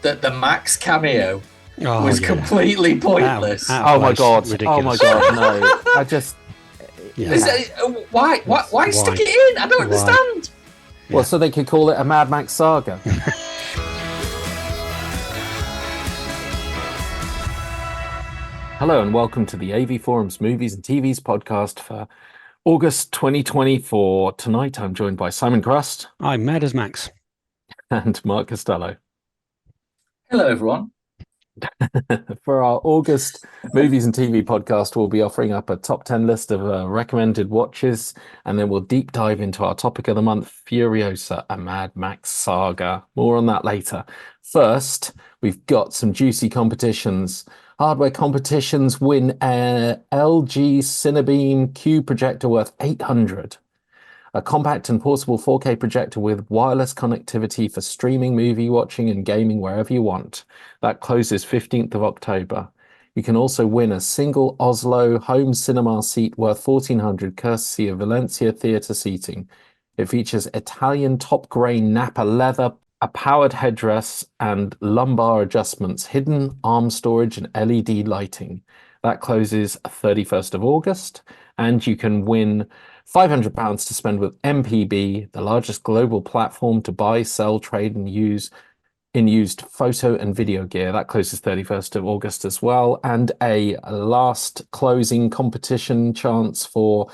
that the Max cameo was completely pointless. Oh my god! Ridiculous. Oh my god! No, I just. Yeah. Why stick it in? I don't understand. Well, so they could call it A Mad Max Saga. Hello and welcome to the AV Forums Movies and TVs podcast for August 2024. Tonight I'm joined by Simon Crust. I'm Mad as Max. And Mark Costello. Hello, everyone. For our August Movies and TV podcast, we'll be offering up a top 10 list of recommended watches, and then we'll deep dive into our topic of the month, Furiosa, A Mad Max Saga. More on that later. First, we've got some juicy competitions. Hardware competitions win a LG Cinebeam Q projector worth $800. A compact and portable 4K projector with wireless connectivity for streaming, movie watching, and gaming wherever you want. That closes 15th of October. You can also win a single Oslo home cinema seat worth $1,400, courtesy of Valencia Theatre Seating. It features Italian top-grain Napa leather, a powered headdress, and lumbar adjustments, hidden arm storage, and LED lighting. That closes 31st of August, and you can win £500 to spend with MPB, the largest global platform to buy, sell, trade, and use in used photo and video gear. That closes 31st of August as well. And a last closing competition chance for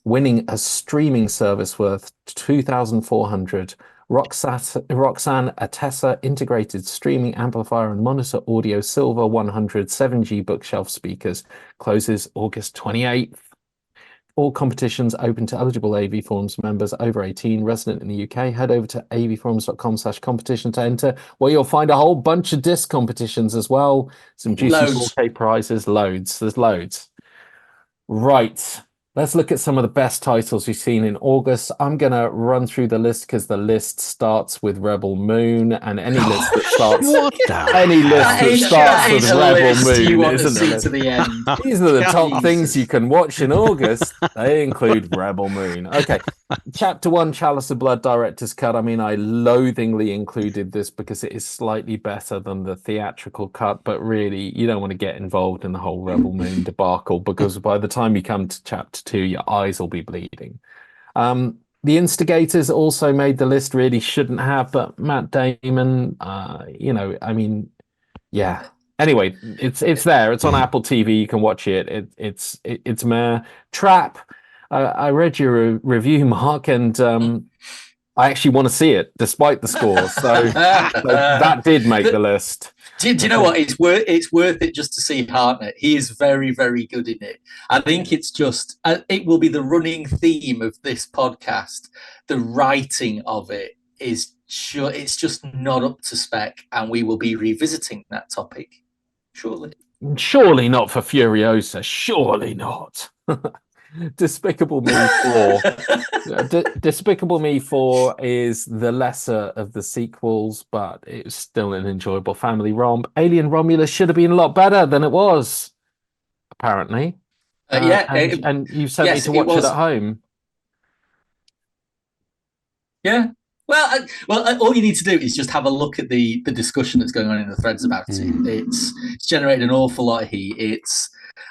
winning a streaming service worth $2,400. Roxanne Atessa integrated streaming amplifier and monitor audio silver 100 7G bookshelf speakers. Closes August 28th. All competitions open to eligible AV Forums members over 18, resident in the UK. Head over to avforums.com/competition to enter, where you'll find a whole bunch of disc competitions as well. Some juicy 4K prizes, loads. There's loads. Right. Let's look at some of the best titles we've seen in August. I'm going to run through the list because the list starts with Rebel Moon, and any list that starts with Rebel Moon isn't it? To the end. These are the top things you can watch in August. They include Rebel Moon. Okay, Chapter 1, Chalice of Blood Director's Cut. I mean, I loathingly included this because it is slightly better than the theatrical cut, but really, you don't want to get involved in the whole Rebel Moon debacle because by the time you come to Chapter 2, your eyes will be bleeding. The Instigators also made the list, really shouldn't have, but Matt Damon, yeah. Anyway, it's there. It's on Apple TV. You can watch it. It's meh. Trap. I read your review, Mark, and I actually want to see it despite the score. So that did make the list. Do you know what? It's worth it just to see Hartnett. He is very, very good in it. I think it's just it will be the running theme of this podcast. The writing of it is it's just not up to spec, and we will be revisiting that topic shortly. Surely not for Furiosa. Surely not. Despicable Me 4. Despicable Me 4 is the lesser of the sequels, but it's still an enjoyable family romp. Alien Romulus should have been a lot better than it was, apparently. And you sent me to watch it at home. Yeah. Well, all you need to do is just have a look at the discussion that's going on in the threads about it. It's generated an awful lot of heat.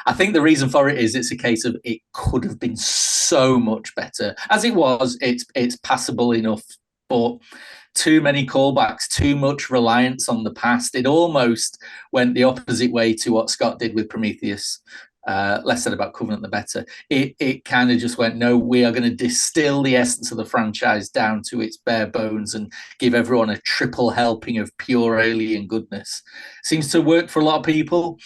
I think the reason for it is it's a case of it could have been so much better. As it was, it's passable enough, but too many callbacks, too much reliance on the past. It almost went the opposite way to what Scott did with Prometheus. Less said about Covenant, the better. It kind of just went, no, we are going to distill the essence of the franchise down to its bare bones and give everyone a triple helping of pure alien goodness. Seems to work for a lot of people.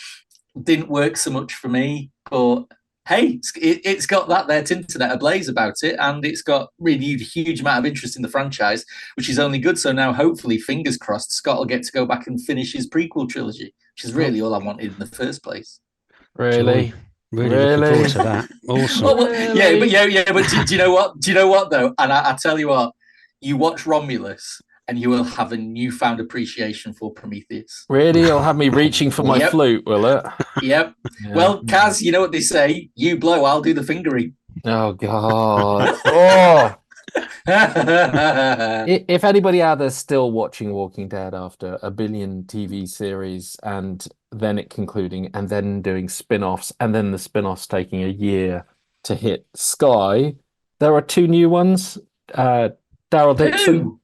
Didn't work so much for me, but hey, it's got that there internet ablaze about it, and it's got really a huge amount of interest in the franchise, which is only good. So now, hopefully, fingers crossed, Scott will get to go back and finish his prequel trilogy, which is really all I wanted in the first place. Really? Really looking forward to that. Awesome. But do you know what? Do you know what though? And I tell you what, you watch Romulus, and you will have a newfound appreciation for Prometheus. Really? It'll have me reaching for my flute, will it? Yep. Yeah. Well, Kaz, you know what they say. You blow, I'll do the fingering. Oh, God. Oh, If anybody out there's still watching Walking Dead after a billion TV series and then it concluding and then doing spin-offs and then the spin-offs taking a year to hit Sky, there are two new ones. Daryl Dixon.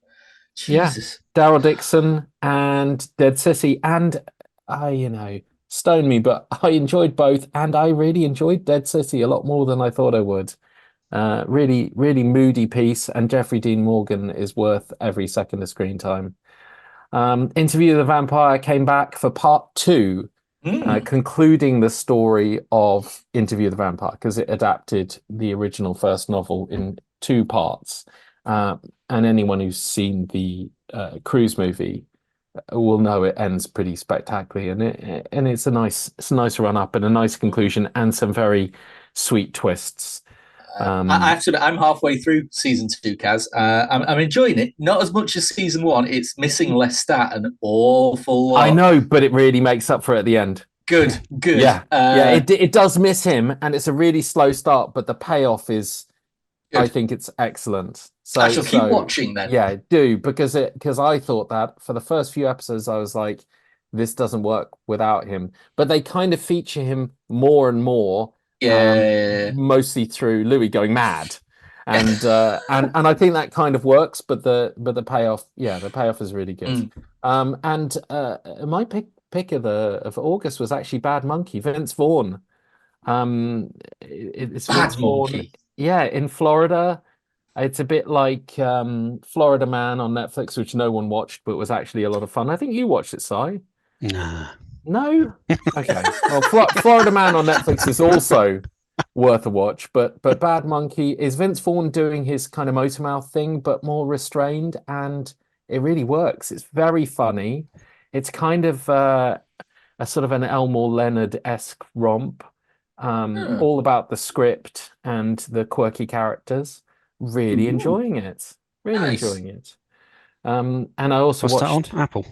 Jesus. Yeah, Daryl Dixon and Dead City. And stone me, but I enjoyed both, and I really enjoyed Dead City a lot more than I thought I would. Really, really moody piece, and Jeffrey Dean Morgan is worth every second of screen time. Interview of the Vampire came back for part 2, concluding the story of Interview of the Vampire, because it adapted the original first novel in 2 parts. And anyone who's seen the Cruise movie will know it ends pretty spectacularly, and it's a nice run up and a nice conclusion and some very sweet twists. I'm halfway through season 2, Kaz. I'm enjoying it. Not as much as season 1. It's missing Lestat an awful lot. I know, but it really makes up for it at the end. Good. Yeah, it does miss him, and it's a really slow start, but the payoff is, good. I think it's excellent. So I shall keep watching then. Yeah, do, because I thought that for the first few episodes, I was like, this doesn't work without him. But they kind of feature him more and more. Mostly through Louis going mad, and I think that kind of works. But the payoff, the payoff is really good. And my pick of August was actually Bad Monkey, Vince Vaughn. It's Bad Vince Monkey. Vaughn, in Florida. It's a bit like Florida Man on Netflix, which no one watched, but was actually a lot of fun. I think you watched it, Si. Nah. No? Okay. Well, Florida Man on Netflix is also worth a watch, but Bad Monkey is Vince Vaughn doing his kind of Motormouth thing, but more restrained, and it really works. It's very funny. It's kind of a sort of an Elmore Leonard-esque romp, all about the script and the quirky characters. Really enjoying it. Enjoying it. And I also watched... What's that on? Apple?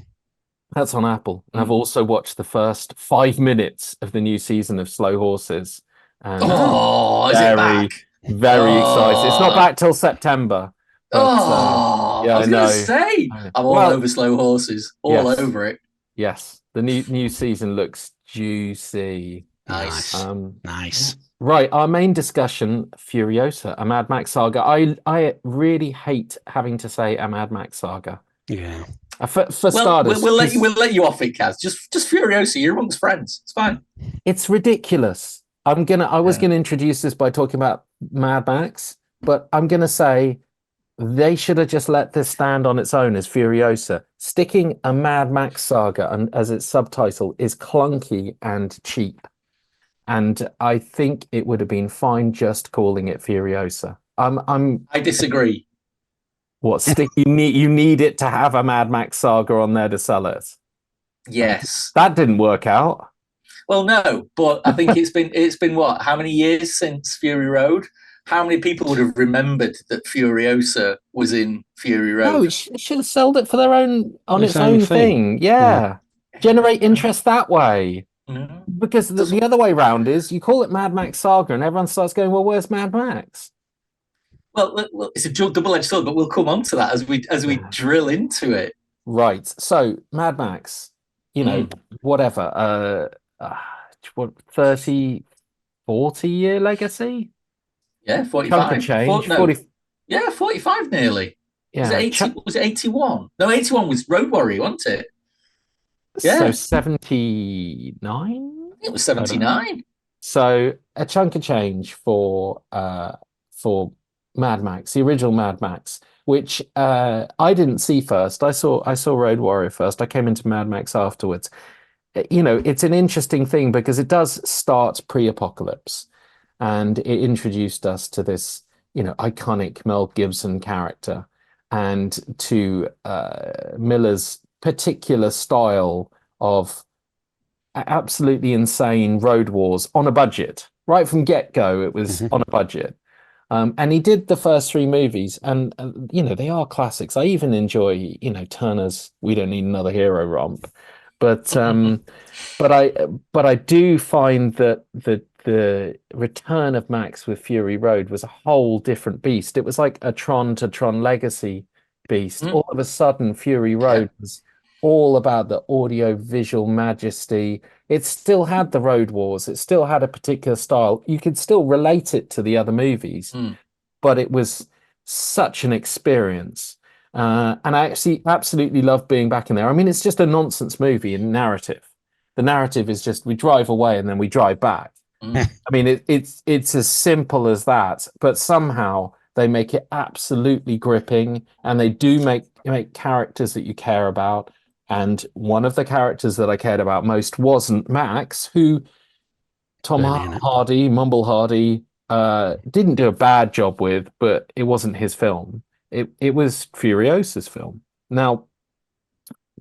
That's on Apple. And I've also watched the first 5 minutes of the new season of Slow Horses. And is it back? Very excited. It's not back till September. But, I was going to say, I'm all over Slow Horses. All over it. Yes. The new season looks juicy. Nice. Nice. Right, our main discussion, Furiosa, A Mad Max Saga. I really hate having to say A Mad Max Saga. Yeah. For starters, we'll let you off it, Kaz. Just Furiosa. You're amongst friends. It's fine. It's ridiculous. I was gonna introduce this by talking about Mad Max, but I'm gonna say they should have just let this stand on its own as Furiosa. Sticking A Mad Max Saga and as its subtitle is clunky and cheap, and I think it would have been fine just calling it Furiosa. I disagree. What you need it to have a Mad Max Saga on there to sell it. Yes. That didn't work out. Well, no, but I think it's been what? How many years since Fury Road? How many people would have remembered that Furiosa was in Fury Road? No, it should have sold it for their own its own thing. Yeah. Generate interest that way. Because the other way round is you call it Mad Max Saga and everyone starts going, well, where's Mad Max? Well, it's a double-edged sword, but we'll come on to that as we drill into it. Right. So Mad Max, whatever, 30, 40-year legacy? Yeah, 45. Chunk of change. 40, yeah, 45 nearly. Yeah. Was it 81? No, 81 was Road Warrior, wasn't it? Yeah. So 79? It was 79. So a chunk of change for Mad Max, the original Mad Max, which I didn't see first. I saw Road Warrior first. I came into Mad Max afterwards. It's an interesting thing because it does start pre-apocalypse, and it introduced us to this, iconic Mel Gibson character and to Miller's particular style of absolutely insane road wars on a budget. Right from get-go, it was on a budget. And he did the first 3 movies, and they are classics. I even enjoy, Turner's "We Don't Need Another Hero" romp, but I do find that the the return of Max with Fury Road was a whole different beast. It was like a Tron to Tron Legacy beast. All of a sudden, Fury Road was all about the audio visual majesty. It still had the Road Wars. It still had a particular style. You could still relate it to the other movies, but it was such an experience. And I actually absolutely love being back in there. I mean, it's just a nonsense movie in narrative. The narrative is just we drive away and then we drive back. I mean, it's as simple as that, but somehow they make it absolutely gripping, and they do make characters that you care about. And one of the characters that I cared about most wasn't Max, who Tom Hardy, Mumble Hardy, didn't do a bad job with, but it wasn't his film. It was Furiosa's film. Now,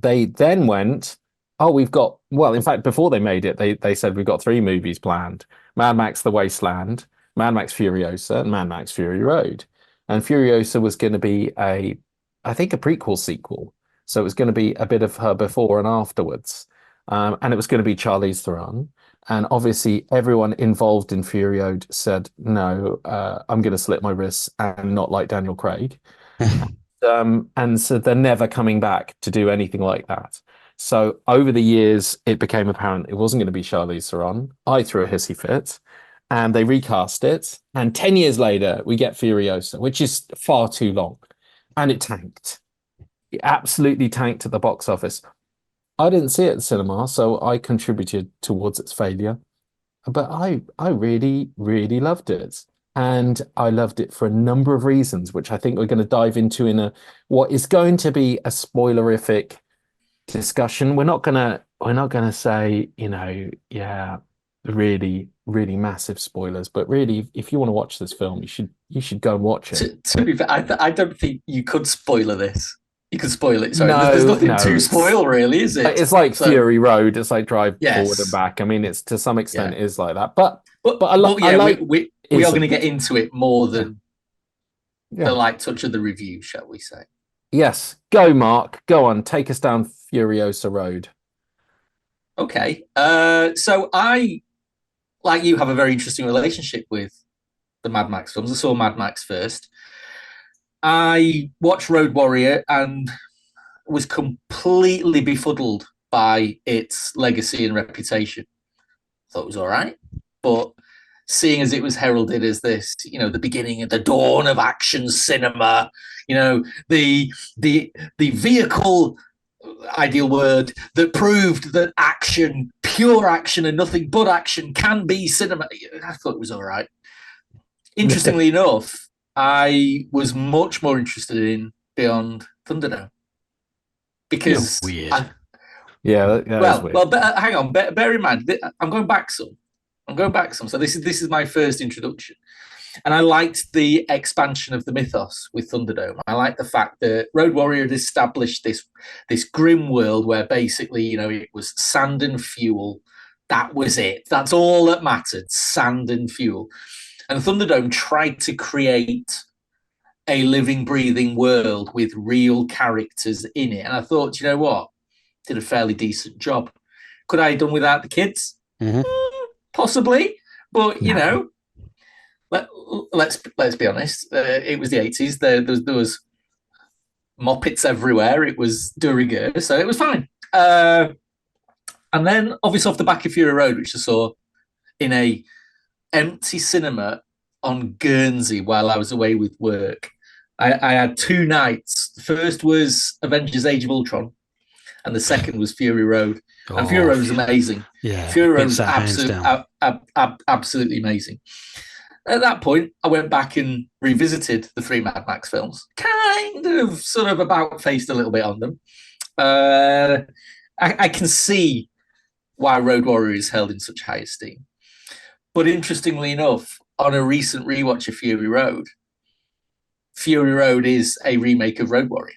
they then went, oh, in fact, before they made it, they said we've got 3 movies planned: Mad Max The Wasteland, Mad Max Furiosa, and Mad Max Fury Road. And Furiosa was going to be I think a prequel sequel. So it was going to be a bit of her before and afterwards. And it was going to be Charlize Theron. And obviously everyone involved in Fury Road said, no, I'm going to slit my wrists and not like Daniel Craig. And so they're never coming back to do anything like that. So over the years, it became apparent it wasn't going to be Charlize Theron. I threw a hissy fit, and they recast it. And 10 years later, we get Furiosa, which is far too long. And it tanked. It absolutely tanked at the box office. I didn't see it at the cinema, so I contributed towards its failure. But I really, really loved it. And I loved it for a number of reasons, which I think we're going to dive into in what is going to be a spoilerific discussion. We're not gonna say, really, really massive spoilers, but really, if you want to watch this film, you should go and watch it. To be fair, I don't think you could spoiler this. You could spoil it. Sorry, there's nothing to spoil, really, is it? It's like Fury Road. It's like drive forward and back. I mean, it's to some extent is like that. But I like. We are going to get into it more than the light touch of the review, shall we say? Yes, go, Mark. Go on, take us down Furiosa Road. Okay, so I, like you, have a very interesting relationship with the Mad Max films. I saw Mad Max first. I watched Road Warrior and was completely befuddled by its legacy and reputation. Thought it was all right, but seeing as it was heralded as this, the beginning of the dawn of action cinema, the vehicle, ideal word, that proved that action, pure action and nothing but action can be cinema. I thought it was all right. Interestingly enough, I was much more interested in Beyond Thunderdome because weird. That is weird. Well, hang on. Bear in mind, I'm going back some. So this is my first introduction, and I liked the expansion of the mythos with Thunderdome. I liked the fact that Road Warrior had established this grim world where basically, it was sand and fuel. That was it. That's all that mattered: sand and fuel. And Thunderdome tried to create a living, breathing world with real characters in it. And I thought, you know what? Did a fairly decent job. Could I have done without the kids? Mm-hmm. Possibly. But, let's be honest. It was the 80s. There was moppets everywhere. It was de rigueur, so it was fine. And then, obviously, off the back of Fury Road, which I saw in a empty cinema on Guernsey while I was away with work. I had 2 nights. The first was Avengers Age of Ultron, and the second was Fury Road. And Fury Road was amazing. Yeah, Fury Road was absolutely amazing. At that point, I went back and revisited the 3 Mad Max films, kind of sort of about-faced a little bit on them. I can see why Road Warrior is held in such high esteem. But interestingly enough, on a recent rewatch of Fury Road is a remake of Road Warrior,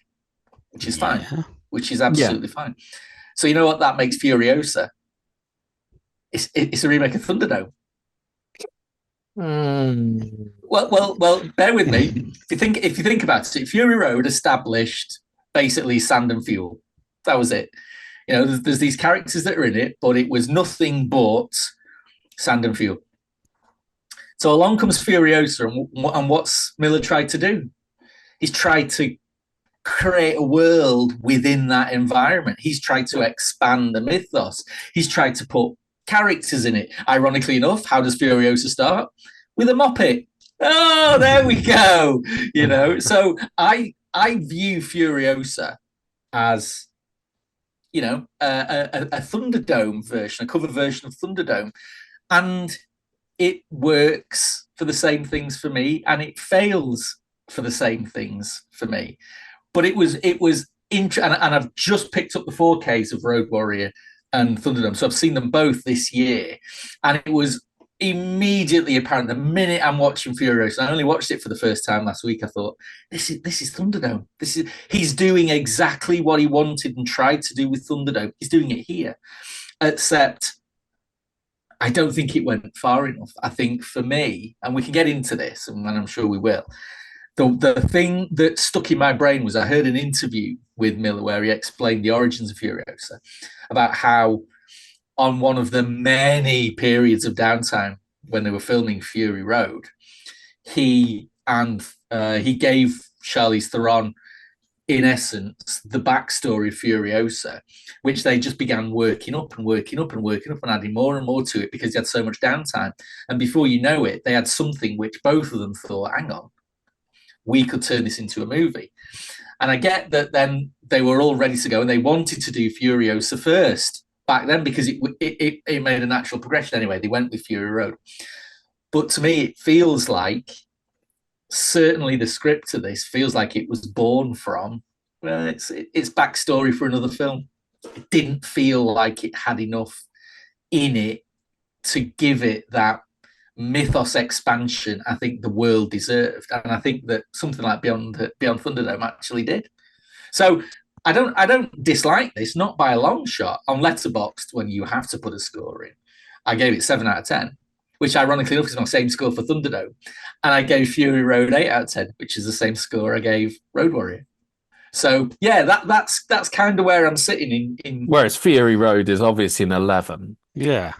which is fine, which is absolutely fine. So you know what that makes Furiosa? It's a remake of Thunderdome. Well, bear with me. If you think about it, Fury Road established basically sand and fuel. That was it. There's these characters that are in it, but it was nothing but sand and fuel. So along comes Furiosa, and what's Miller tried to do? He's tried to create a world within that environment. He's tried to expand the mythos. He's tried to put characters in it. Ironically enough, how does Furiosa start? With a moppet. Oh, there we go. So I view Furiosa as, a Thunderdome version, a cover version of Thunderdome. And it works for the same things for me, and it fails for the same things for me. But it was and I've just picked up the 4Ks of Road Warrior and Thunderdome, so I've seen them both this year, and it was immediately apparent the minute I'm watching Furiosa. I only watched it for the first time last week. I thought, this is Thunderdome. He's doing exactly what he wanted and tried to do with Thunderdome. He's doing it here, except I don't think it went far enough. I think for me, and we can get into this, and I'm sure we will, the thing that stuck in my brain was I heard an interview with Miller where he explained the origins of Furiosa, about how on one of the many periods of downtime when they were filming Fury Road, he gave Charlize Theron, in essence, the backstory of Furiosa, which they just began working up and adding more and more to it because they had so much downtime. And before you know it, they had something which both of them thought, hang on, we could turn this into a movie. And I get that then they were all ready to go and they wanted to do Furiosa first back then because it made a natural progression anyway. They went with Fury Road. But to me, it feels like, certainly the script of this feels like it was born from, it's backstory for another film. It didn't feel like it had enough in it to give it that mythos expansion I think the world deserved, and I think that something like Beyond Thunderdome actually did. So I don't dislike this, not by a long shot. On Letterboxd, when you have to put a score in, I gave it 7 out of 10, which ironically enough is my same score for Thunderdome, and I gave Fury Road 8 out of 10, which is the same score I gave Road Warrior. So yeah, that's kind of where I'm sitting in. Whereas Fury Road is obviously an 11. Yeah.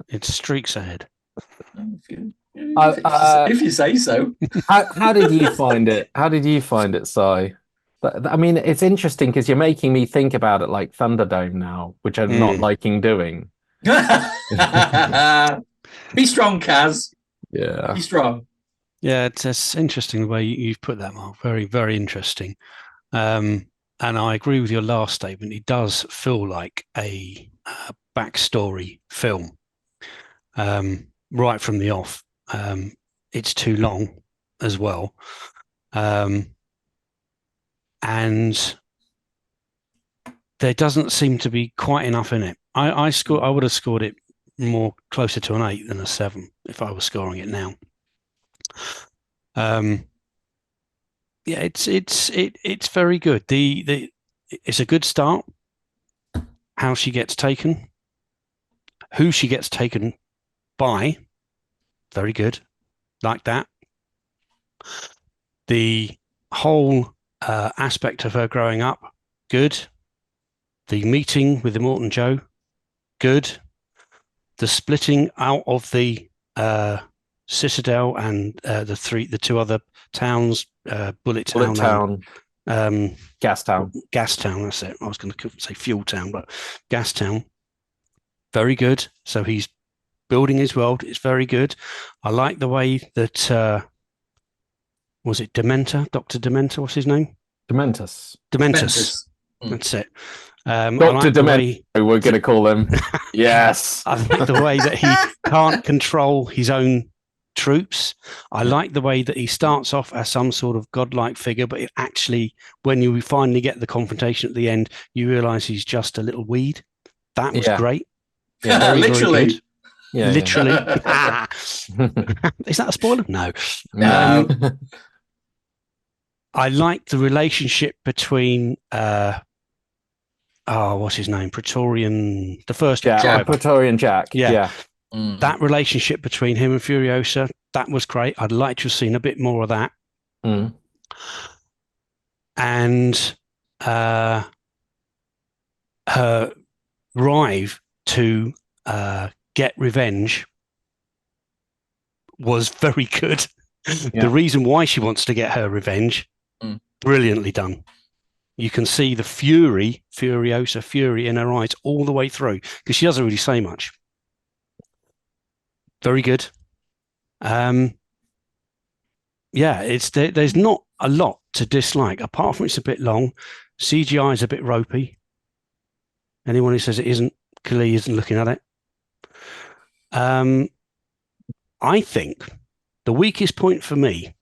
It's streaks ahead. If you say so. How did you find it? How did you find it, Si? I mean, it's interesting because you're making me think about it like Thunderdome now, which I'm not liking doing. Be strong, Kaz. Yeah. Be strong. Yeah, it's interesting the way you've put that, Mark. Very, very interesting. And I agree with your last statement. It does feel like a backstory film right from the off. It's too long as well. And there doesn't seem to be quite enough in it. I would have scored it more closer to an 8 than a 7 if I was scoring it now. Yeah, it's very good. It's a good start. How she gets taken, who she gets taken by, very good, like that. The whole aspect of her growing up, good. The meeting with Immortan Joe, good. The splitting out of the Citadel and the two other towns, Bullet Town. Gastown. Gastown, that's it. I was going to say Fuel Town, but Gastown. Very good. So he's building his world. It's very good. I like the way that, was it Dementor? Dr. Dementor, what's his name? Dementus. That's it. Dr. Dementor, we're going to call him. Yes. I like the way that he can't control his own troops. I like the way that he starts off as some sort of godlike figure, but it actually, when you finally get the confrontation at the end, you realise he's just a little weed. That was great. Yeah, very, literally. Very yeah, literally. Yeah. Is that a spoiler? No. No. I like the relationship between what's his name? Praetorian, the first driver. Praetorian Jack. Yeah. That relationship between him and Furiosa, that was great. I'd like to have seen a bit more of that. And her drive to get revenge was very good. Yeah. The reason why she wants to get her revenge, Mm. brilliantly done. You can see the Furiosa fury in her eyes all the way through, because she doesn't really say much. Very good. There's not a lot to dislike, apart from it's a bit long. CGI is a bit ropey. Anyone who says it isn't, clearly isn't looking at it. I think the weakest point for me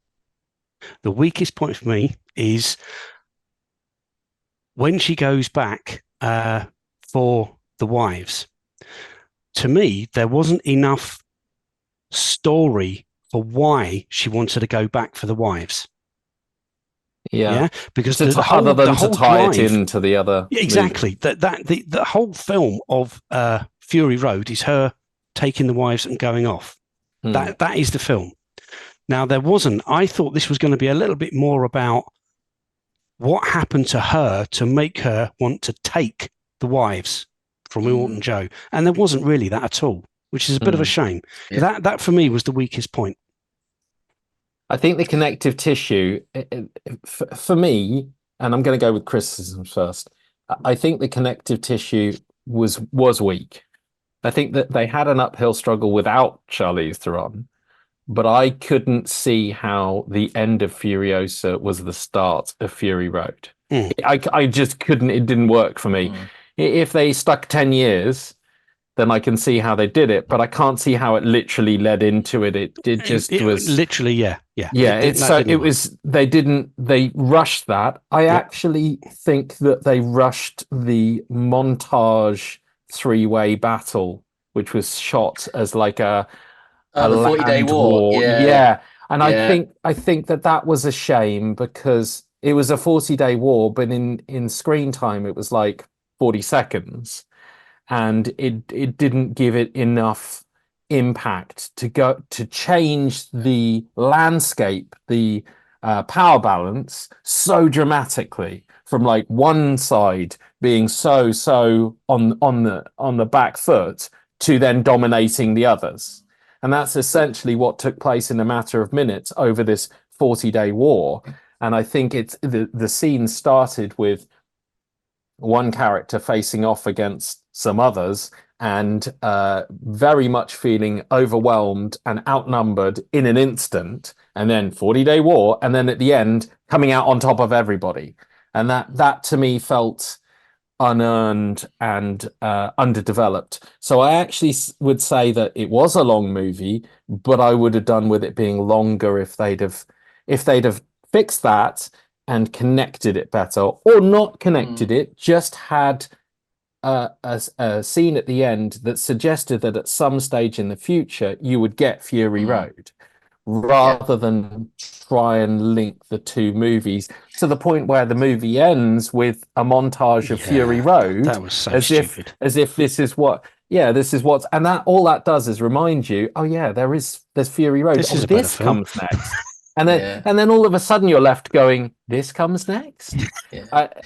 is when she goes back for the wives. To me, there wasn't enough story for why she wanted to go back for the wives. Yeah, because to the whole tie drive, it into the other. Yeah, exactly. The whole film of Fury Road is her taking the wives and going off. That is the film. Now, there wasn't. I thought this was going to be a little bit more about what happened to her to make her want to take the wives from Immortan Joe, and there wasn't really that at all, which is a bit of a shame. Yeah. That for me was the weakest point. I think the connective tissue, for me, and I'm going to go with criticisms first. I think the connective tissue was weak. I think that they had an uphill struggle without Charlize Theron, but I couldn't see how the end of Furiosa was the start of Fury Road. I just couldn't. It didn't work for me. If they stuck 10 years, then I can see how they did it, but I can't see how it literally led into it. It was literally, yeah. They rushed that. I actually think that they rushed the montage 3-way battle, which was shot as like a the 40-day war. Yeah. And I think that was a shame, because it was a 40-day war, but in screen time, it was like 40 seconds. And it didn't give it enough impact to change the landscape, the power balance so dramatically, from like one side being so on the back foot to then dominating the others. And that's essentially what took place in a matter of minutes over this 40-day war. And I think the scene started with one character facing off against some others, and very much feeling overwhelmed and outnumbered in an instant, and then 40-day war, and then at the end coming out on top of everybody. And that to me felt unearned and underdeveloped. So I actually would say that it was a long movie, but I would have done with it being longer if they'd have fixed that and connected it better, or not connected it, just had a scene at the end that suggested that at some stage in the future you would get Fury Road, rather than try and link the two movies to the point where the movie ends with a montage of Fury Road. That was so stupid. As if this is what. Yeah, this is what's, and that all that does is remind you, there's Fury Road. This comes next. And then all of a sudden you're left going, this comes next. But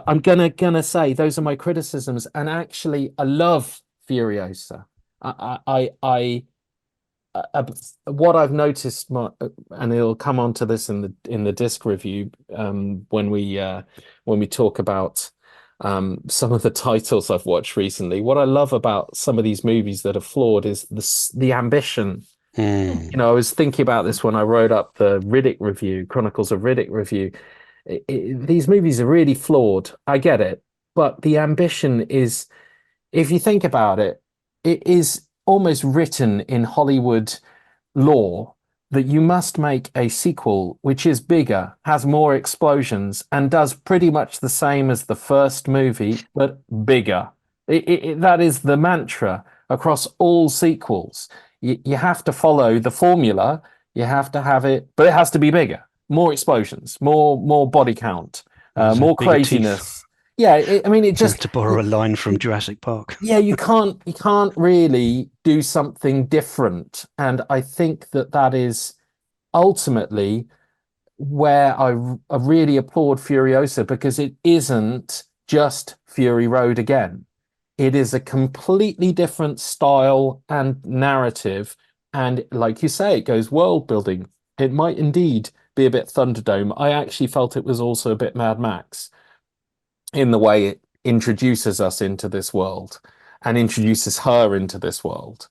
I'm gonna say those are my criticisms. And actually, I love Furiosa. What I've noticed, and it'll come on to this in the disc review when we talk about some of the titles I've watched recently. What I love about some of these movies that are flawed is the ambition. You know, I was thinking about this when I wrote up the Riddick review, Chronicles of Riddick review. These movies are really flawed. I get it. But the ambition is, if you think about it, it is almost written in Hollywood law that you must make a sequel which is bigger, has more explosions, and does pretty much the same as the first movie, but bigger. That is the mantra across all sequels. You have to follow the formula. You have to have it, but it has to be bigger, more explosions, more body count, more craziness. Teeth. Yeah, it just, to borrow a line from Jurassic Park. Yeah, you can't really do something different, and I think that is ultimately where I really applaud Furiosa, because it isn't just Fury Road again. It is a completely different style and narrative And like you say, it goes world building. It might indeed be a bit Thunderdome. I actually felt it was also a bit Mad Max in the way it introduces us into this world and introduces her into this world.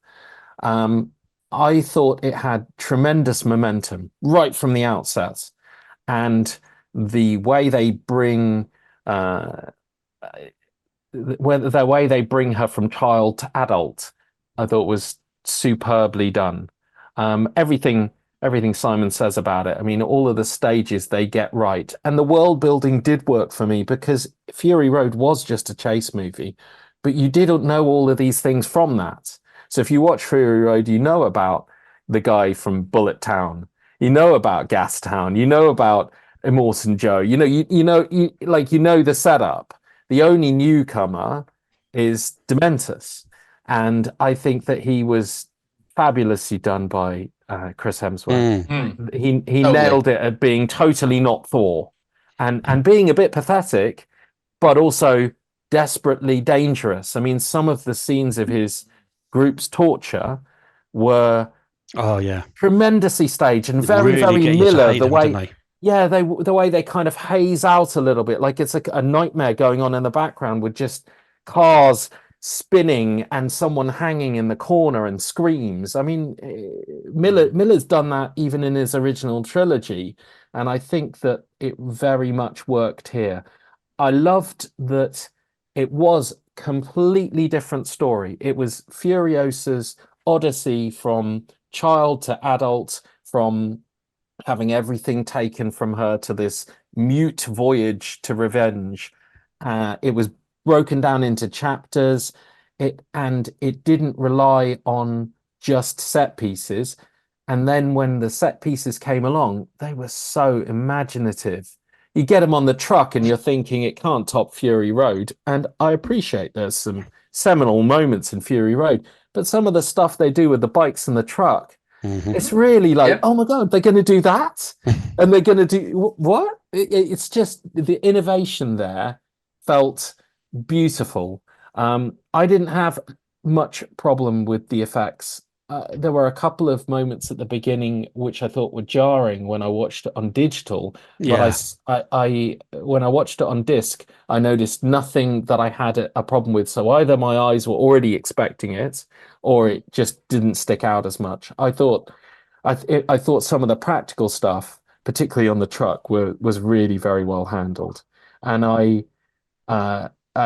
I thought it had tremendous momentum right from the outset, and the way they bring the way they bring her from child to adult, I thought was superbly done. Everything Simon says about it, I mean, all of the stages they get right, and the world building did work for me because Fury Road was just a chase movie, but you didn't know all of these things from that. So if you watch Fury Road, you know about the guy from Bullet Town, you know about Gas Town, you know about Immortan Joe, you know the setup. The only newcomer is Dementus, and I think that he was fabulously done by Chris Hemsworth. He nailed it at being totally not Thor, and being a bit pathetic, but also desperately dangerous. I mean, some of the scenes of his group's torture were tremendously staged and very, really very get you to Miller. hate The them, way, don't they? yeah, the way they kind of haze out a little bit, like it's a nightmare going on in the background with just cars spinning and someone hanging in the corner and screams. I mean, Miller's done that even in his original trilogy, and I think that it very much worked here. I loved that it was completely different story. It was Furiosa's odyssey from child to adult, from having everything taken from her to this mute voyage to revenge. It was broken down into chapters. It didn't rely on just set pieces. And then when the set pieces came along, they were so imaginative. You get them on the truck and you're thinking it can't top Fury Road. And I appreciate there's some seminal moments in Fury Road, but some of the stuff they do with the bikes and the truck, it's really like, oh my God, they're going to do that? And they're going to do what? It's just the innovation there felt beautiful. I didn't have much problem with the effects. There were a couple of moments at the beginning which I thought were jarring when I watched it on digital. But I when I watched it on disc, I noticed nothing that I had a problem with. So either my eyes were already expecting it, or it just didn't stick out as much. I thought some of the practical stuff, particularly on the truck, was really very well handled, and I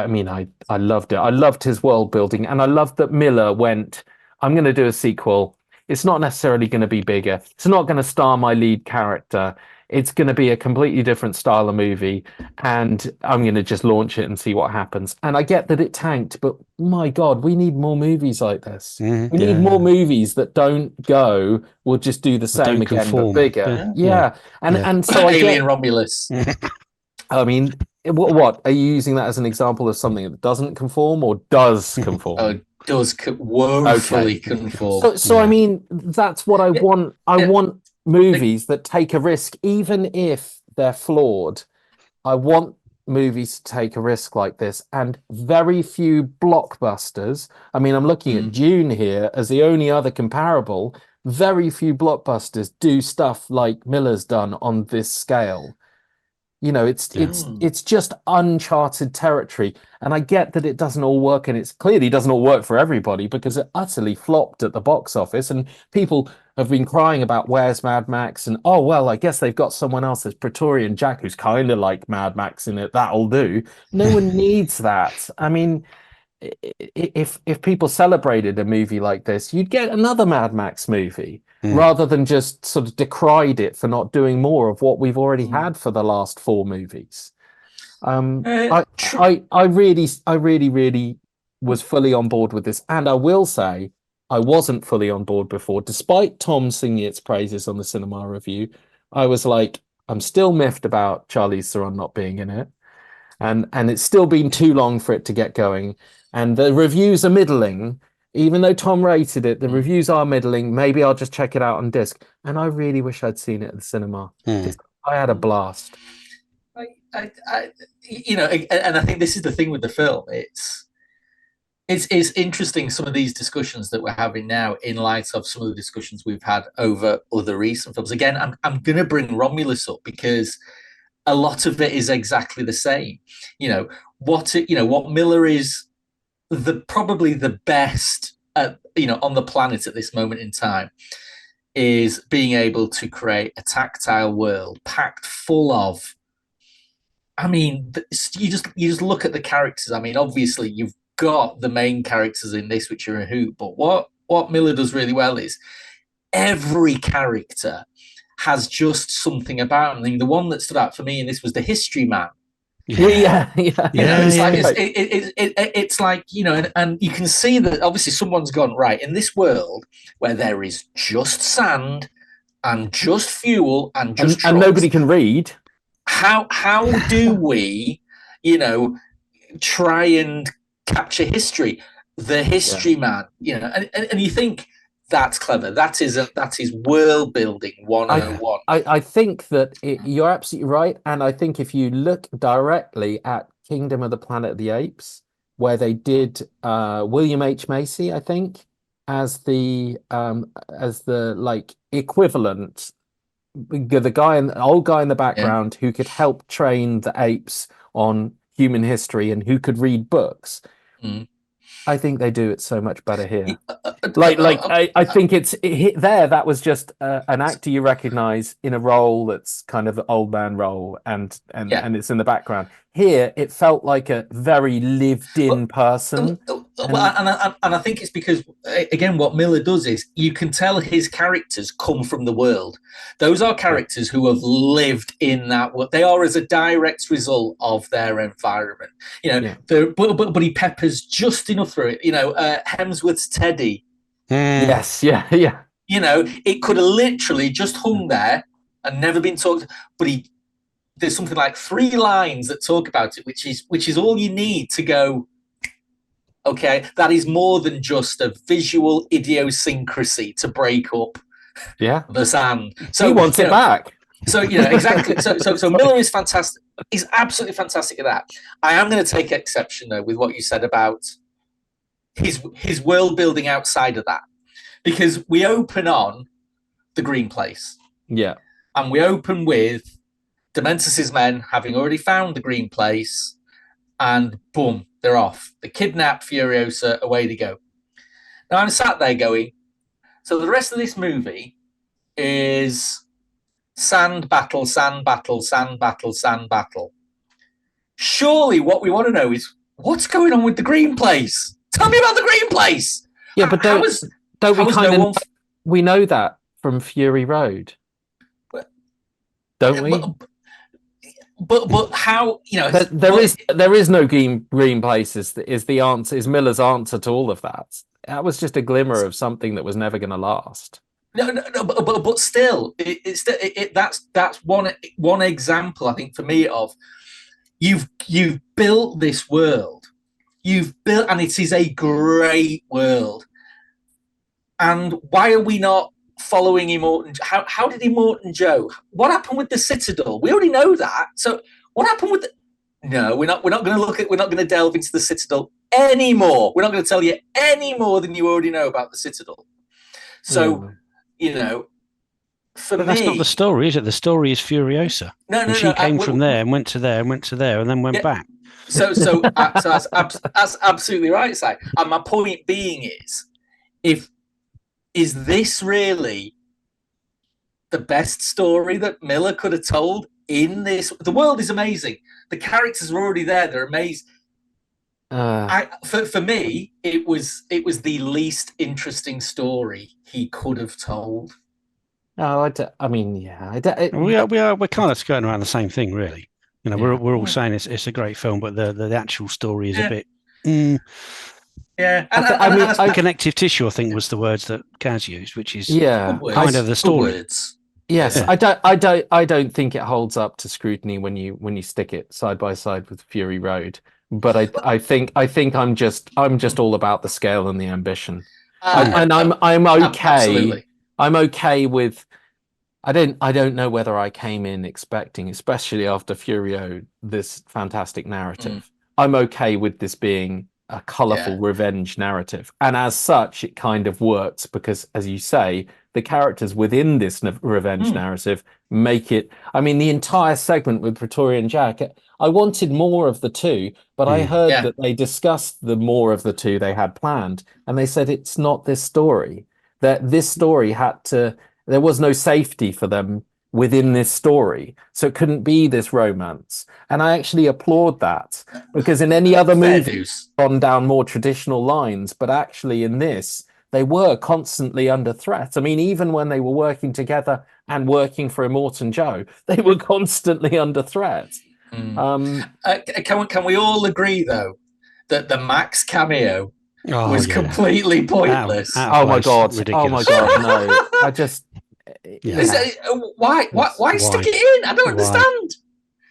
mean, I loved it. I loved his world building, and I loved that Miller went, I'm going to do a sequel. It's not necessarily going to be bigger. It's not going to star my lead character. It's going to be a completely different style of movie, and I'm going to just launch it and see what happens. And I get that it tanked, but my God, we need more movies like this. We need more movies that don't go, we'll just do the same again, conform, but bigger. And so I Alien get Romulus. I mean, what are you using that as an example of something that doesn't conform or does conform? Does woefully conform. So I mean, that's what I want. I want movies that take a risk, even if they're flawed. I want movies to take a risk like this, and very few blockbusters. I mean, I'm looking at Dune here as the only other comparable. Very few blockbusters do stuff like Miller's done on this scale. You know, it's just uncharted territory, and I get that it doesn't all work, and it's clearly doesn't all work for everybody because it utterly flopped at the box office, and people have been crying about where's Mad Max, and oh well, I guess they've got someone else as Praetorian Jack who's kind of like Mad Max in it. That'll do. No one needs that. I mean, if people celebrated a movie like this, you'd get another Mad Max movie. Rather than just sort of decried it for not doing more of what we've already had for the last 4 movies. I really was fully on board with this, and I will say I wasn't fully on board before, despite Tom singing its praises on the cinema review. I was like, I'm still miffed about Charlize Theron not being in it, and it's still been too long for it to get going, and the reviews are middling. Even though Tom rated it, the reviews are middling. Maybe I'll just check it out on disc. And I really wish I'd seen it at the cinema. I had a blast. And I think this is the thing with the film. It's interesting, some of these discussions that we're having now in light of some of the discussions we've had over other recent films. Again, I'm going to bring Romulus up because a lot of it is exactly the same. What Miller is probably the best on the planet at this moment in time is being able to create a tactile world packed full of. I mean, you just look at the characters. I mean, obviously you've got the main characters in this, which are a hoot. But what Miller does really well is every character has just something about them. I mean, the one that stood out for me in this was the history man. It's like, and you can see that obviously someone's gone, right, in this world where there is just sand and just fuel and just and nobody can read. How do we, try and capture history? The history man, and you think that's clever. That is world building 101. I think that you're absolutely right, and I think if you look directly at Kingdom of the Planet of the Apes, where they did William H. Macy, I think, as the like equivalent, the old guy in the background who could help train the apes on human history and who could read books. I think they do it so much better here. I think that was just an actor you recognize in a role that's kind of the old man role, and it's in the background. Here, it felt like a very lived-in person. And I think it's because, again, what Miller does is you can tell his characters come from the world. Those are characters who have lived in that world. They are as a direct result of their environment. But he peppers just enough through it. Hemsworth's Teddy. Yes, yeah. It could have literally just hung there and never been talked. But there's something like 3 lines that talk about it, which is all you need to go. Okay, that is more than just a visual idiosyncrasy to break up the sand. So he wants it back. So exactly. So Miller is fantastic. He's absolutely fantastic at that. I am going to take exception though with what you said about his world building outside of that, because we open on the Green Place. Yeah, and we open with Dementus's men having already found the Green Place, and boom, they're off. They kidnap Furiosa, away they go. Now I'm sat there going, so the rest of this movie is sand battle, sand battle, sand battle, sand battle. Surely what we want to know is what's going on with the Green Place? Tell me about the Green Place. Yeah, but we know that from Fury Road, don't we? But how, there is no green places. Is the answer, is Miller's answer to all of that. That was just a glimmer of something that was never going to last. No, but still, that's one example, I think, for me, of you've built this world, and it is a great world. And why are we not following Immortan? How did Immortan Joe? What happened with the Citadel? We already know that. So what happened with No, we're not going to we're not going to delve into the Citadel anymore. We're not going to tell you any more than you already know about the Citadel. So, for me, that's not the story, is it? The story is Furiosa. No, she came from there and went to there and went to there and then went back. So that's absolutely right, Si. And my point being is this really the best story that Miller could have told in this? The world is amazing. The characters are already there. They're amazing. For me, it was the least interesting story he could have told. No, we're kind of skirting around the same thing, really. We're all saying it's a great film, but the actual story is a bit. Yeah, and connective tissue, I think, was the words that Kaz used, which is kind of the story. Yes, yeah. I don't think it holds up to scrutiny when you stick it side by side with Fury Road. But I think I'm just all about the scale and the ambition, and I'm okay. Absolutely. I'm okay with. I don't know whether I came in expecting, especially after Furio, this fantastic narrative. I'm okay with this being a colourful revenge narrative. And as such, it kind of works because, as you say, the characters within this revenge narrative make it. I mean, the entire segment with Pretoria and Jack, I wanted more of the two, but I heard that they discussed the more of the two they had planned, and they said it's not this story. That this story there was no safety for them within this story, so it couldn't be this romance. And I actually applaud that, because in any other movie gone down more traditional lines, but actually in this they were constantly under threat. I mean, even when they were working together and working for Immortan Joe, they were constantly under threat. Can we all agree though that the Max cameo was completely pointless? Oh my god! Ridiculous. Oh my god! No, I just why stick it in? I don't understand.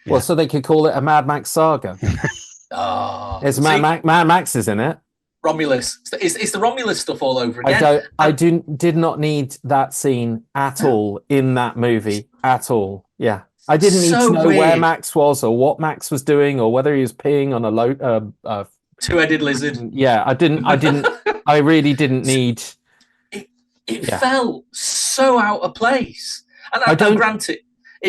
Well, so they could call it a Mad Max Saga. It's Mad Max is in it. Romulus. It's the Romulus stuff all over again. I did not need that scene at all in that movie at all. Yeah. I didn't need to know where Max was or what Max was doing or whether he was peeing on a two-headed lizard. Yeah, I really didn't need. It felt so out of place. And I don't grant it.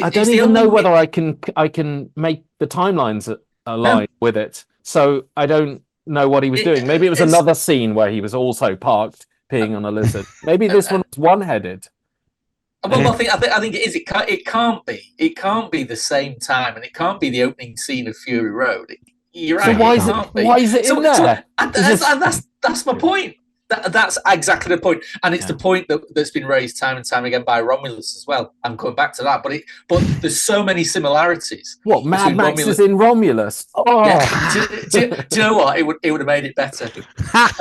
I don't even know whether I can make the timelines align with it. So I don't know what he was doing. Maybe it was another scene where he was also parked peeing on a lizard. Maybe this one was one-headed. Well, I think it is. It can't be. It can't be the same time, and it can't be the opening scene of Fury Road. You're right. So why is it in there? That's my point. That's exactly the point, and it's the point that's been raised time and time again by Romulus as well. I'm coming back to that, but there's so many similarities. What, Mad Max is in Romulus? Oh, yeah. do you know what? It would have made it better. But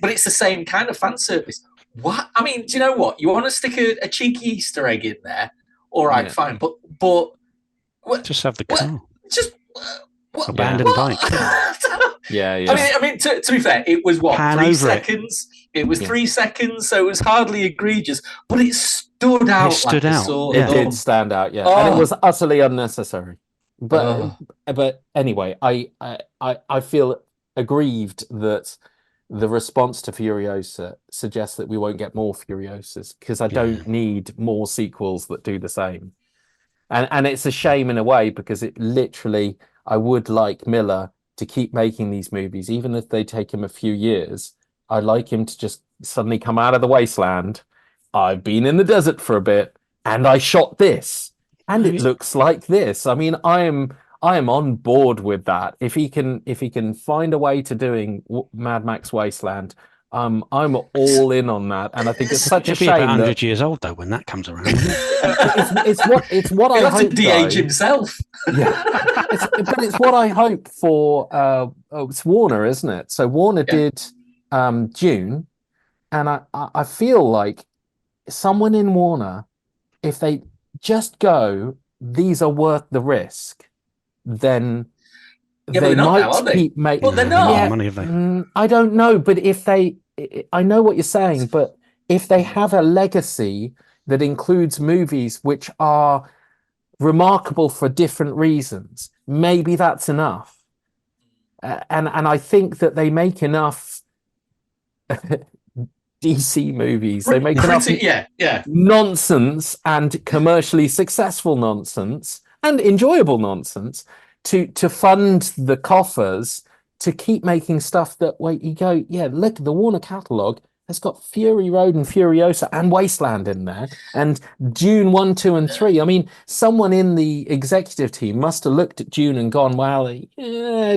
it's the same kind of fan service. What? I mean, do you know what? You want to stick a cheeky Easter egg in there? All right, fine. But just have the car. Abandoned bike. Yeah. I mean, to be fair, it was 3 seconds. It was 3 seconds, so it was hardly egregious, but it stood out. It did stand out, and it was utterly unnecessary. But anyway, I feel aggrieved that the response to Furiosa suggests that we won't get more Furiosas, because I don't need more sequels that do the same. And it's a shame in a way, because it literally, I would like Miller to keep making these movies, even if they take him a few years. I'd like him to just suddenly come out of the wasteland. I've been in the desert for a bit, and I shot this, and it looks like this. I mean, I am on board with that. If he can find a way to doing Mad Max Wasteland, I'm all in on that. And I think it's such a shame. He'll be about 100 years old though when that comes around. it's what I hope. De-age himself. Yeah, but it's what I hope for. It's Warner, isn't it? So Warner did June, and I feel like someone in Warner, if they just go, these are worth the risk, then they might keep making. Well, they're not. Yeah, money have they? I don't know, but if they, I know what you're saying, but if they have a legacy that includes movies which are remarkable for different reasons, maybe that's enough. And I think that they make enough DC movies. They make enough nonsense and commercially successful nonsense and enjoyable nonsense to fund the coffers to keep making stuff that you go, look, the Warner catalogue has got Fury Road and Furiosa and Wasteland in there, and Dune 1, 2, and 3. I mean, someone in the executive team must have looked at Dune and gone, well, it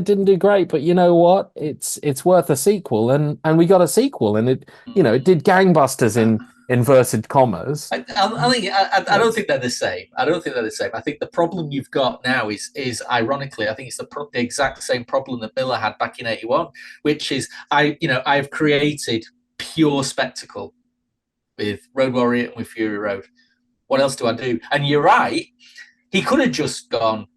didn't do great, but you know what? It's worth a sequel, and we got a sequel, and it did gangbusters in inverted commas. I don't think they're the same. I think the problem you've got now is ironically, I think it's the exact same problem that Miller had back in '81, which is I've created pure spectacle with Road Warrior and with Fury Road. What else do I do? And you're right. He could have just gone,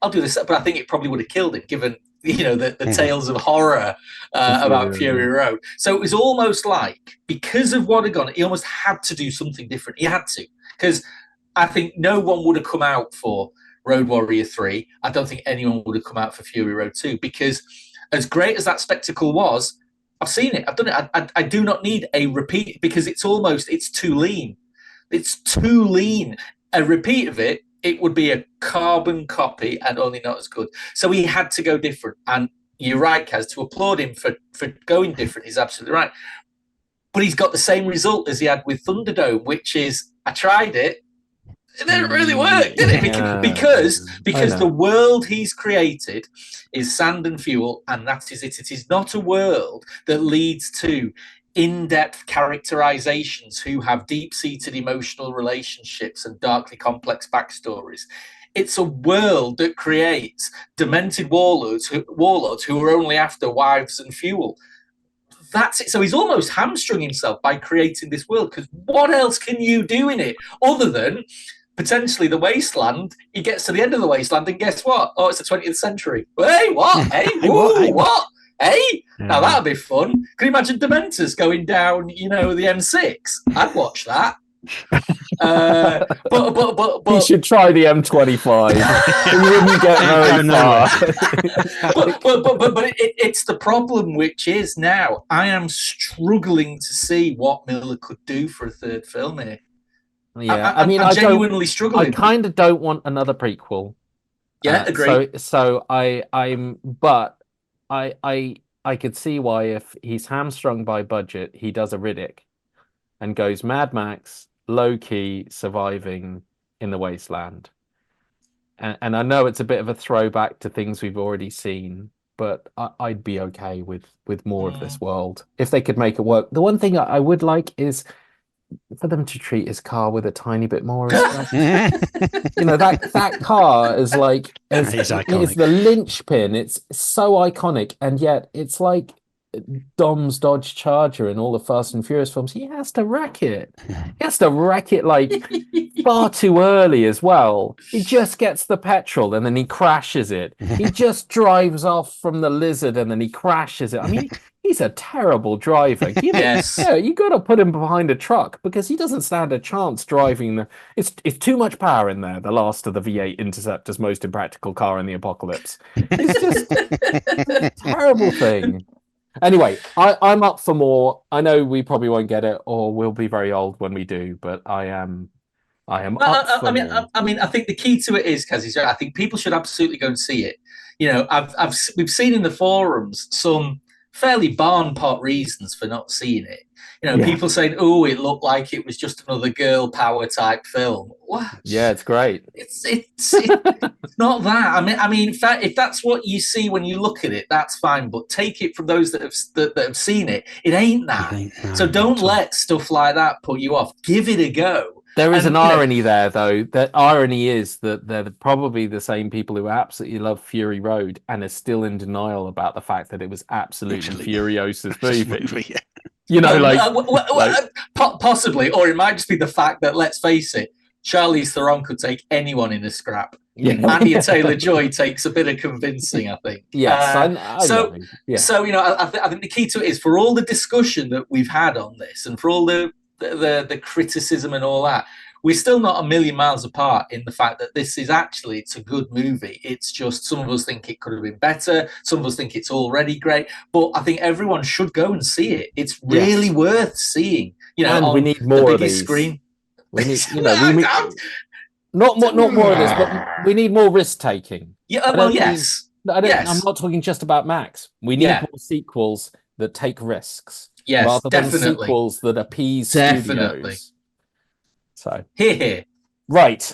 I'll do this, but I think it probably would have killed him, given the tales of horror about Fury Road. So it was almost like, because of what had gone, he almost had to do something different. He had to, because I think no one would have come out for Road Warrior 3. I don't think anyone would have come out for Fury Road 2, because as great as that spectacle was, I've seen it. I've done it. I do not need a repeat because it's too lean. It's too lean. A repeat of it, it would be a carbon copy and only not as good. So he had to go different. And you're right, Kaz, to applaud him for going different. He's absolutely right. But he's got the same result as he had with Thunderdome, which is, I tried it. It didn't really work, did it? Yeah. Because the world he's created is sand and fuel, and that is it. It is not a world that leads to in-depth characterizations who have deep-seated emotional relationships and darkly complex backstories. It's a world that creates demented warlords who are only after wives and fuel. That's it. So he's almost hamstrung himself by creating this world, because what else can you do in it other than potentially the wasteland? He gets to the end of the wasteland and guess what? Oh, it's the 20th century. Hey, what? Hey, what? Hey, now that'd be fun. Can you imagine Dementors going down, the M6? I'd watch that. But you should try the M25. You wouldn't get very far. but it's the problem, which is now I am struggling to see what Miller could do for a third film here. Yeah, I'm genuinely struggling. I kind of don't want another prequel. Yeah, agree. So I could see why, if he's hamstrung by budget, he does a Riddick and goes Mad Max, low-key, surviving in the wasteland. And I know it's a bit of a throwback to things we've already seen, but I'd be okay with more of this world if they could make it work. The one thing I would like is for them to treat his car with a tiny bit more respect. That car is like it's the linchpin. It's so iconic, and yet it's like Dom's Dodge Charger in all the Fast and Furious films. He has to wreck it. He has to wreck it like far too early as well. He just gets the petrol and then he crashes it. He just drives off from the lizard and then he crashes it. I mean, he's a terrible driver. You got to put him behind a truck because he doesn't stand a chance driving it's too much power in there. The last of the V8 Interceptor's most impractical car in the apocalypse. It's just a terrible thing. Anyway, I'm up for more. I know we probably won't get it, or we'll be very old when we do. But I am up for more. I mean, I think the key to it is, Kaz, I think people should absolutely go and see it. We've seen in the forums some fairly barn pot reasons for not seeing it. People saying, "Oh, it looked like it was just another girl power type film." What? Yeah, it's great. It's not that. I mean, in fact, if that's what you see when you look at it, that's fine. But take it from those that have seen it. It ain't that. So don't let stuff like that put you off. Give it a go. There is an irony there, though. The irony is that they're probably the same people who absolutely love Fury Road and are still in denial about the fact that it was absolutely Furiosa's movie. Possibly, or it might just be the fact that, let's face it, Charlize Theron could take anyone in a scrap. Yeah. Anya Taylor-Joy takes a bit of convincing, I think. Yes, So I think the key to it is, for all the discussion that we've had on this, and for all the criticism and all that, we're still not a million miles apart in the fact that it's a good movie. It's just some of us think it could have been better. Some of us think it's already great. But I think everyone should go and see it. It's really worth seeing. And we need more of these. Screen. We need, not more of this, but we need more risk taking. Yeah, well, yes. I'm not talking just about Max. We need more sequels that take risks. Yes, rather definitely. than sequels that appease studios. So here. Right.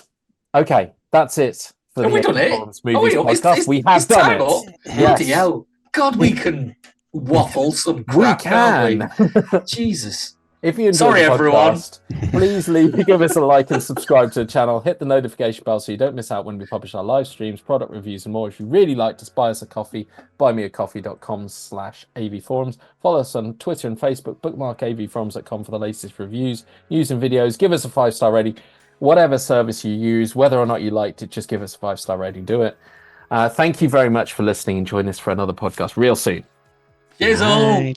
Okay. That's it for we done it? Podcast. We have done it. Bloody hell. God, we can waffle some crap. We can. Jesus. If you enjoyed the podcast, please give us a like and subscribe to the channel. Hit the notification bell so you don't miss out when we publish our live streams, product reviews, and more. If you really like to buy us a coffee, buymeacoffee.com/avforums. Follow us on Twitter and Facebook. Bookmark avforums.com for the latest reviews, news, and videos. Give us a 5-star rating. Whatever service you use, whether or not you liked it, just give us a 5-star rating. Do it. Thank you very much for listening and join us for another podcast real soon. Cheers all.